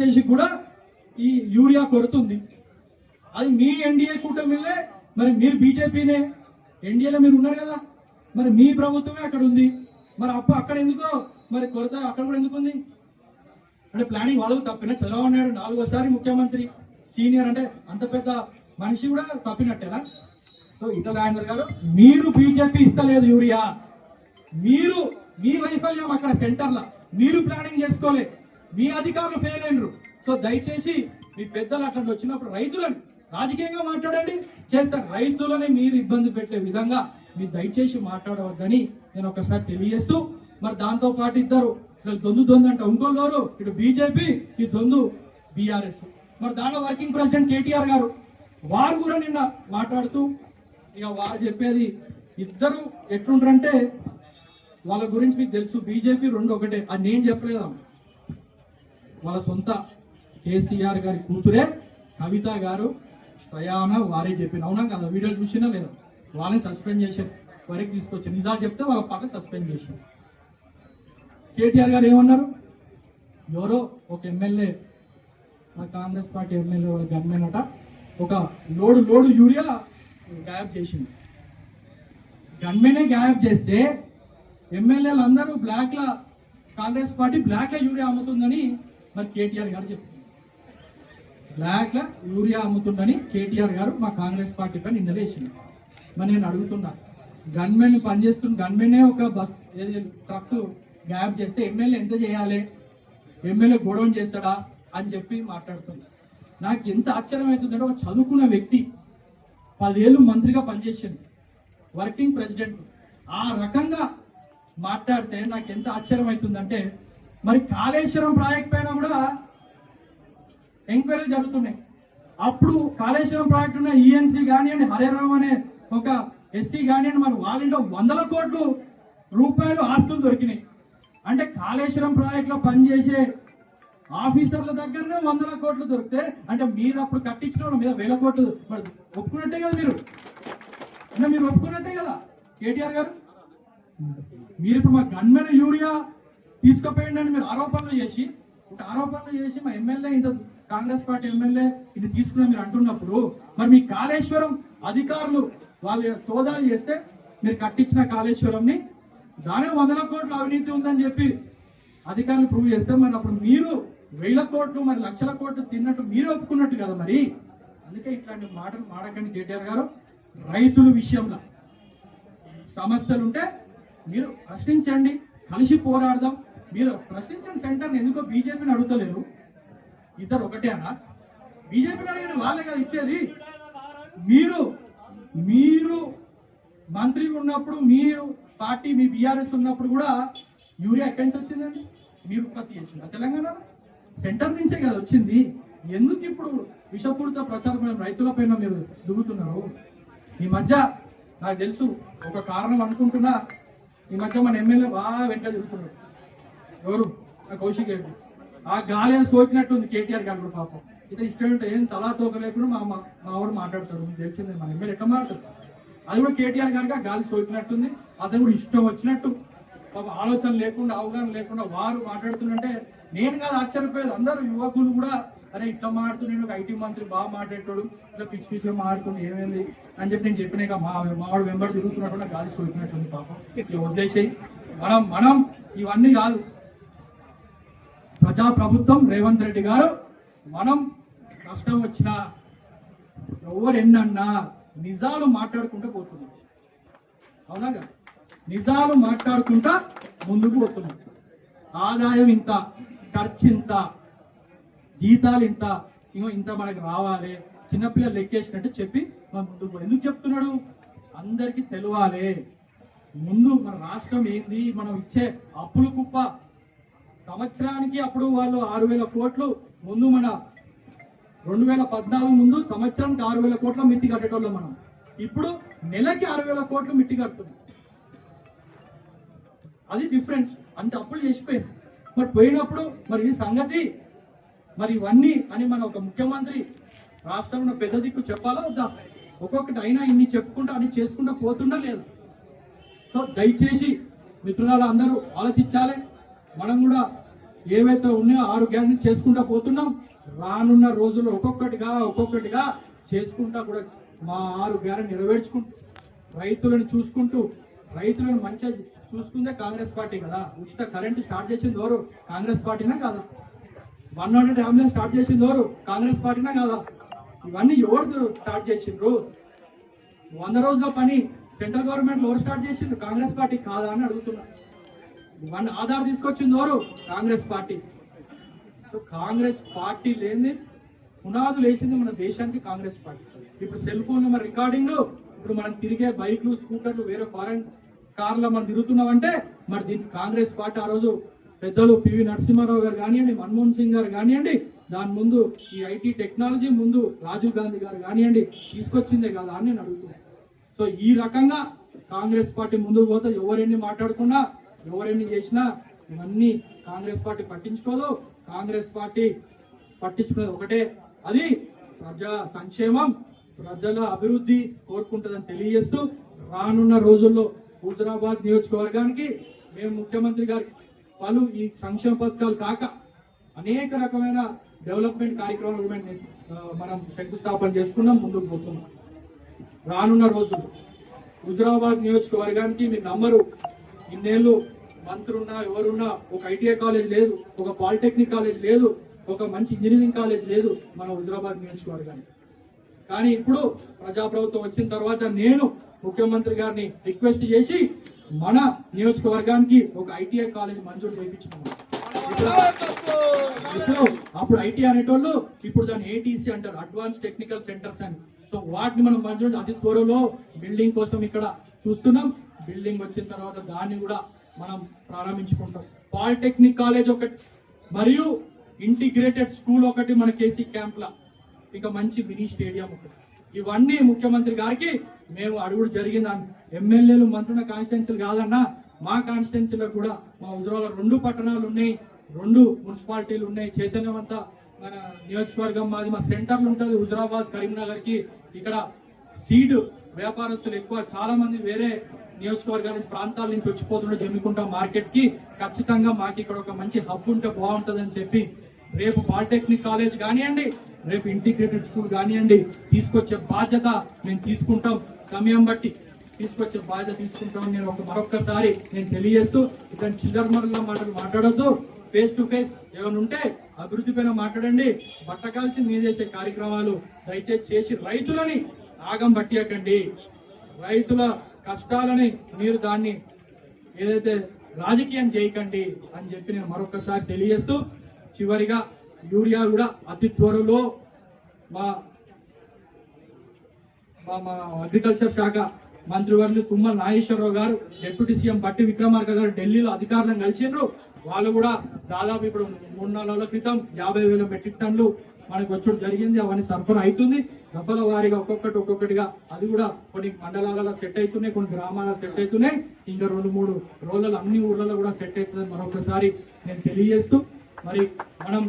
ఆంధ్రప్రదేశ్ కూడా ఈ యూరియా కొరుతుంది. అది మీ ఎన్డీఏ కూటమిలే, మరి మీరు బీజేపీనే, ఎన్డీఏలో మీరు ఉన్నారు కదా, మరి మీ ప్రభుత్వమే అక్కడ ఉంది. మరి అక్కడ ఎందుకో మరి కొరత అక్కడ కూడా ఎందుకు ఉంది అంటే ప్లానింగ్ వాళ్ళకు తప్పిన. చంద్రబాబు నాయుడు 4వ ముఖ్యమంత్రి, సీనియర్ అంటే అంత పెద్ద మనిషి కూడా తప్పినట్టేనా? సో ఈటల రాజేందర్ గారు, మీరు బీజేపీ ఇస్తలేదు యూరియా, మీరు మీ వైఫల్యం అక్కడ సెంటర్లో మీరు ప్లానింగ్ చేసుకోలే, మీ అధికారులు ఫెయిల్ అయినరు. సో దయచేసి మీ పెద్దలు అట్లా వచ్చినప్పుడు రైతులను రాజకీయంగా మాట్లాడండి, చేస్తారు. రైతులని మీరు ఇబ్బంది పెట్టే విధంగా మీరు దయచేసి మాట్లాడవద్దని నేను ఒకసారి తెలియజేస్తూ, మరి దాంతో పాటు ఇద్దరు దొందు అంట, ఇంకోళ్ళు ఇటు బీజేపీ, ఈ దొందు బీఆర్ఎస్. మరి దాంట్లో వర్కింగ్ ప్రెసిడెంట్ కేటీఆర్ గారు వారు కూడా నిన్న మాట్లాడుతూ ఇక వారు చెప్పేది, ఇద్దరు ఎట్లుంటారంటే వాళ్ళ గురించి మీకు తెలుసు, బీజేపీ రెండు ఒకటే. అది నేను చెప్పలేదా, వాళ్ళ సొంత కేసీఆర్ గారి కూతురే కవిత గారు స్వయాన వారే చెప్పిన. అవునా కదా? వీడియోలు చూసినా లేదా? వాళ్ళని సస్పెండ్ చేశారు, వరకు తీసుకొచ్చారు. నిజాలు చెప్తే వాళ్ళ పక్క సస్పెండ్ చేశారు. కేటీఆర్ గారు ఏమన్నారు, ఎవరో ఒక ఎమ్మెల్యే, కాంగ్రెస్ పార్టీ ఎమ్మెల్యే వాళ్ళ గన్మెన్ అట, ఒక లోడు యూరియా గాయబ్ చేసింది. గన్మెనే గాయబ్ చేస్తే ఎమ్మెల్యేలు అందరూ బ్లాక్ల, కాంగ్రెస్ పార్టీ బ్లాక్ల యూరియా అమ్ముతుందని మరి కేటీఆర్ గారు చెప్తున్నారు. బ్లాక్ల యూరియా అమ్ముతుందని కేటీఆర్ గారు మా కాంగ్రెస్ పార్టీ పైన నిందలేసింది. మరి నేను అడుగుతున్నా, గన్మెన్ పనిచేస్తున్న గన్మెనే ఒక బస్ ట్రక్ గ్యాప్ చేస్తే ఎమ్మెల్యే ఎంత చేయాలి, ఎమ్మెల్యే గొడవ చేస్తాడా అని చెప్పి మాట్లాడుతుంది. నాకు ఎంత ఆశ్చర్యం అవుతుందంటే, ఒక చదువుకున్న వ్యక్తి 10 ఏళ్ళు మంత్రిగా పనిచేసింది, వర్కింగ్ ప్రెసిడెంట్, ఆ రకంగా మాట్లాడితే నాకు ఎంత ఆశ్చర్యం అవుతుందంటే, మరి కాళేశ్వరం ప్రాజెక్ట్ పైన కూడా ఎంక్వైరీలు జరుగుతున్నాయి. అప్పుడు కాళేశ్వరం ప్రాజెక్ట్ ఉన్న ఈఎన్సీ కానివ్వండి, హరేరావు అనే ఒక ఎస్సీ కానివ్వండి, మరి వాళ్ళ 100 కోట్ల రూపాయలు ఆస్తులు దొరికినాయి. అంటే కాళేశ్వరం ప్రాజెక్ట్ లో పనిచేసే ఆఫీసర్ల దగ్గరనే 100 కోట్లు దొరికితే, అంటే మీరు అప్పుడు కట్టించిన వాళ్ళ మీద 1000 కోట్లు మరి ఒప్పుకున్నట్టే కదా మీరు, అంటే మీరు ఒప్పుకున్నట్టే కదా కేటీఆర్ గారు. మీరు ఇప్పుడు మా గన్మెన్ యూరియా తీసుకుపోయిండి అని మీరు ఆరోపణలు చేసి మా ఎమ్మెల్యే ఇంత కాంగ్రెస్ పార్టీ ఎమ్మెల్యే ఇది తీసుకుని మీరు అంటున్నప్పుడు, మరి మీ కాళేశ్వరం అధికారులు వాళ్ళు సోదాలు చేస్తే మీరు కట్టించిన కాళేశ్వరంని దానే 100 కోట్ల అవినీతి ఉందని చెప్పి అధికారులు ప్రూవ్ చేస్తే, మరి అప్పుడు మీరు 1000 కోట్లు మరి లక్షల కోట్లు తిన్నట్టు మీరు ఒప్పుకున్నట్టు కదా. మరి అందుకే ఇట్లాంటి మాటలు మాడకండి కేటీఆర్ గారు. రైతుల విషయంలో సమస్యలు ఉంటే మీరు ప్రశ్నించండి, కలిసి పోరాడదాం. మీరు ప్రశ్నించండి. సెంటర్ని ఎందుకో బీజేపీని అడుగుతలేరు, ఇద్దరు ఒకటే అన్న. బీజేపీని అడిగిన వాళ్ళే కదా ఇచ్చేది. మీరు మంత్రి ఉన్నప్పుడు, మీరు పార్టీ మీ బీఆర్ఎస్ ఉన్నప్పుడు కూడా యూరియా ఎక్కడి నుంచి వచ్చిందండి? మీరు ఉత్పత్తి చేసింది తెలంగాణలో, సెంటర్ నుంచే కదా వచ్చింది. ఎందుకు ఇప్పుడు విషపూరిత ప్రచారం రైతుల పైన మీరు దుగుతున్నారు? ఈ మధ్య నాకు తెలుసు ఒక కారణం అనుకుంటున్నా, ఈ మధ్య మన ఎమ్మెల్యే బాగా వెంట తిరుగుతున్నారు. ఎవరు? కౌశిక్ రెడ్డి. ఆ గాలి సోకినట్టుంది కేటీఆర్ గారు కూడా పాపం. ఇతను ఇష్టం ఏం తలా తోక లేకుండా మావాడు మాట్లాడతాడు. మీకు తెలిసిందే మన ఎమ్మెల్యే ఎట్లా మాట్లాడతాడు. అది కూడా కేటీఆర్ గారికి ఆ గాలి సోకినట్టుంది. అతను కూడా ఇష్టం వచ్చినట్టు పాప ఆలోచన లేకుండా, అవగాహన లేకుండా వారు మాట్లాడుతుంటే నేను కాదు ఆశ్చర్యపోయేది, అందరూ యువకులు కూడా అరే ఇట్లా మాట్లాడుతున్నాడు, ఒక ఐటీ మంత్రి బాగా మాట్లాడతాడు, ఇట్లా పిచ్చిగా మాట్లాడుతుంది ఏమైంది అని చెప్పి నేను చెప్పినాక మావాడు వెంబడి తిరుగుతున్నట్టు గాలి సోకినట్టుంది పాపం. ఇక వదిలేసేయి. మనం ఇవన్నీ కాదు. ప్రజాప్రభుత్వం రేవంత్ రెడ్డి గారు, మనం కష్టం వచ్చినా ఎవరు ఎన్నన్నా నిజాలు మాట్లాడుకుంటూ పోతున్నాం. అవునాగా? నిజాలు మాట్లాడుకుంటా ముందుకు పోతున్నాం. ఆదాయం ఇంత, ఖర్చు ఇంత, జీతాలు ఇంత, ఇంత మనకు రావాలి, చిన్నపిల్లలు లెక్కేసినట్టు చెప్పి మన ముందుకు. ఎందుకు చెప్తున్నాడు? అందరికీ తెలియాలి ముందు మన రాష్ట్రం ఏంది, మనం ఇచ్చే అప్పులు కుప్ప. సంవత్సరానికి అప్పుడు వాళ్ళు 6000 కోట్లు ముందు, మన 2014 ముందు సంవత్సరానికి 6000 కోట్ల మిత్తి కట్టేటోళ్ళం మనం. ఇప్పుడు నెలకి 6000 కోట్లు మిత్తి కడుతుంది. అది డిఫరెన్స్. అంత అప్పులు చేసిపోయింది. మరి పోయినప్పుడు మరి ఈ సంగతి మరి ఇవన్నీ అని మన ఒక ముఖ్యమంత్రి రాష్ట్రంలో పెద్ద దిక్కు చెప్పాలా వద్దా? ఒక్కొక్కటి అయినా ఇన్ని చెప్పుకుంటా అని చేసుకుంటా పోతుందా లేదు? సో దయచేసి మిత్రులారా అందరూ ఆలోచించాలి. మనం కూడా ఏవైతే ఉన్నాయో 6 గ్యారెంటీలు చేసుకుంటా పోతున్నాం. రానున్న రోజుల్లో ఒక్కొక్కటిగా చేసుకుంటా కూడా మా 6 గ్యారెంటీ నెరవేర్చుకుంటూ రైతులను చూసుకుంటూ రైతులను మంచిగా చూసుకుందే కాంగ్రెస్ పార్టీ కదా. ఉచిత కరెంటు స్టార్ట్ చేసింది ఎవరు? కాంగ్రెస్ పార్టీనా కాదా? 100 అంబులెన్స్ స్టార్ట్ చేసింది ఎవరు? కాంగ్రెస్ పార్టీనా కాదా? ఇవన్నీ ఎవరు స్టార్ట్ చేసిండ్రు? 100 రోజుల పని సెంట్రల్ గవర్నమెంట్ ఎవరు స్టార్ట్ చేసిండ్రు? కాంగ్రెస్ పార్టీ కాదా అని అడుగుతున్నా. ఇవన్నీ ఆధార్ తీసుకొచ్చింది ఎవరు? Congress party. So Congress party లేని పునాదులు వేసింది మన దేశానికి కాంగ్రెస్ పార్టీ. ఇప్పుడు సెల్ ఫోన్ మన రికార్డింగ్లు, ఇప్పుడు మనం తిరిగే బైక్లు, స్కూటర్లు, వేరే ఫారెన్ కార్లో మనం తిరుగుతున్నామంటే మరి దీనికి కాంగ్రెస్ పార్టీ ఆ రోజు పెద్దలు పివి నరసింహారావు గారు కానివ్వండి, మన్మోహన్ సింగ్ గారు కానివ్వండి, దాని ముందు ఈ ఐటీ టెక్నాలజీ ముందు రాజీవ్ గాంధీ గారు కానివ్వండి తీసుకొచ్చిందే కదా అని నేను అడుగుతున్నాను. సో ఈ రకంగా కాంగ్రెస్ పార్టీ ముందుకు పోతే ఎవరెన్ని మాట్లాడుకున్నా ఎవరెన్ని చేసినా ఇవన్నీ కాంగ్రెస్ పార్టీ పట్టించుకోదు. కాంగ్రెస్ పార్టీ పట్టించుకునేది ఒకటే, అది ప్రజా సంక్షేమం, ప్రజల అభివృద్ధి కోరుకుంటుందని తెలియజేస్తూ రానున్న రోజుల్లో హుజరాబాద్ నియోజకవర్గానికి మేము ముఖ్యమంత్రి గారికి పలు ఈ సంక్షేమ పథకాలు కాక అనేక రకమైన డెవలప్మెంట్ కార్యక్రమాలు మనం శంకుస్థాపన చేసుకున్నాం, ముందుకు పోతున్నాం. రానున్న రోజులు హుజరాబాద్ నియోజకవర్గానికి మీరు నమ్మరు, ఇన్నేళ్ళు మంత్రున్నా ఎవరున్నా ఒక ఐటీఐ కాలేజ్ లేదు, ఒక పాలిటెక్నిక్ కాలేజ్ లేదు, ఒక మంచి ఇంజనీరింగ్ కాలేజ్ లేదు మన హుజరాబాద్ నియోజకవర్గానికి. కానీ ఇప్పుడు ప్రజాప్రభుత్వం వచ్చిన తర్వాత నేను ముఖ్యమంత్రి గారిని రిక్వెస్ట్ చేసి మన నియోజకవర్గానికి ఒక ఐటీఐ కాలేజ్ మంజూరు చేయించుకున్నాం. ఇప్పుడు అప్పుడు ఐటీ అనేటోళ్ళు ఇప్పుడు దాన్ని ఏటీసీ అంటారు, అడ్వాన్స్ టెక్నికల్ సెంటర్స్ అని. సో వాటిని మనం మంజూరు అతి త్వరలో బిల్డింగ్ కోసం ఇక్కడ చూస్తున్నాం. బిల్డింగ్ వచ్చిన తర్వాత దాన్ని కూడా మనం ప్రారంభించుకుంటాం. పాలిటెక్నిక్ కాలేజ్ ఒకటి మరియు ఇంటిగ్రేటెడ్ స్కూల్ ఒకటి మన కేసీ క్యాంప్ లా, ఇక మంచి మినీ స్టేడియం ఒకటి. ఇవన్నీ ముఖ్యమంత్రి గారికి మేము అడుగుడు జరిగిందని. ఎమ్మెల్యేలు మంత్రుల కాన్స్టిట్యున్సీలు కాదన్నా, మా కాన్స్టిట్యున్సీలో కూడా మా హుజరాబాద్ 2 పట్టణాలు ఉన్నాయి, 2 మున్సిపాలిటీలు ఉన్నాయి. చైతన్యవంత మన నియోజకవర్గం మాది, మా సెంటర్లు ఉంటుంది హుజరాబాద్ కరీంనగర్ కి. ఇక్కడ సీడ్ వ్యాపారస్తులు ఎక్కువ, చాలా మంది వేరే నియోజకవర్గాల ప్రాంతాల నుంచి వచ్చిపోతుండే జమ్మికుంట మార్కెట్ కి. ఖచ్చితంగా మాకు ఇక్కడ ఒక మంచి హబ్ ఉంటే బాగుంటుందని చెప్పి రేపు పాలిటెక్నిక్ కాలేజ్ కానివ్వండి, రేపు ఇంటిగ్రేటెడ్ స్కూల్ కానివ్వండి తీసుకొచ్చే బాధ్యత మేము తీసుకుంటాం. సమయం బట్టి తీసుకొచ్చే బాధ్యత తీసుకుంటామని నేను మరొక్కసారి నేను తెలియజేస్తూ, ఇక్కడ చిల్లరమరల మాటలు మాట్లాడొద్దు. ఫేస్ టు ఫేస్ ఏమైనా ఉంటే అభివృద్ధి పైన మాట్లాడండి. బట్ట కాల్చి మీరు చేసే కార్యక్రమాలు దయచేసి చేసి రైతులని ఆగం పట్టియకండి. రైతుల కష్టాలని మీరు దాన్ని ఏదైతే రాజకీయం చేయకండి అని చెప్పి నేను మరొకసారి తెలియజేస్తూ, చివరిగా యూరియా కూడా అతి త్వరలో మా అగ్రికల్చర్ శాఖ మంత్రివర్యులు తుమ్మల నాగేశ్వరరావు గారు, డిప్యూటీ సీఎం బట్టి విక్రమార్క గారు ఢిల్లీలో అధికారులను కలిసిండ్రు. వాళ్ళు కూడా దాదాపు ఇప్పుడు 3-4 నెలల క్రితం 50,000 మెట్రిక్ టన్నులు మనకు వచ్చడం జరిగింది. అవన్నీ సరఫరా అవుతుంది దఫల వారీగా ఒక్కొక్కటిగా. అది కూడా కొన్ని మండలాలలో సెట్ అవుతున్నాయి, కొన్ని గ్రామాలలో సెట్ అవుతున్నాయి. ఇంకా 2-3 రోజులు అన్ని ఊర్లలో కూడా సెట్ అవుతుందని మరొకసారి నేను తెలియజేస్తూ, మరి మనం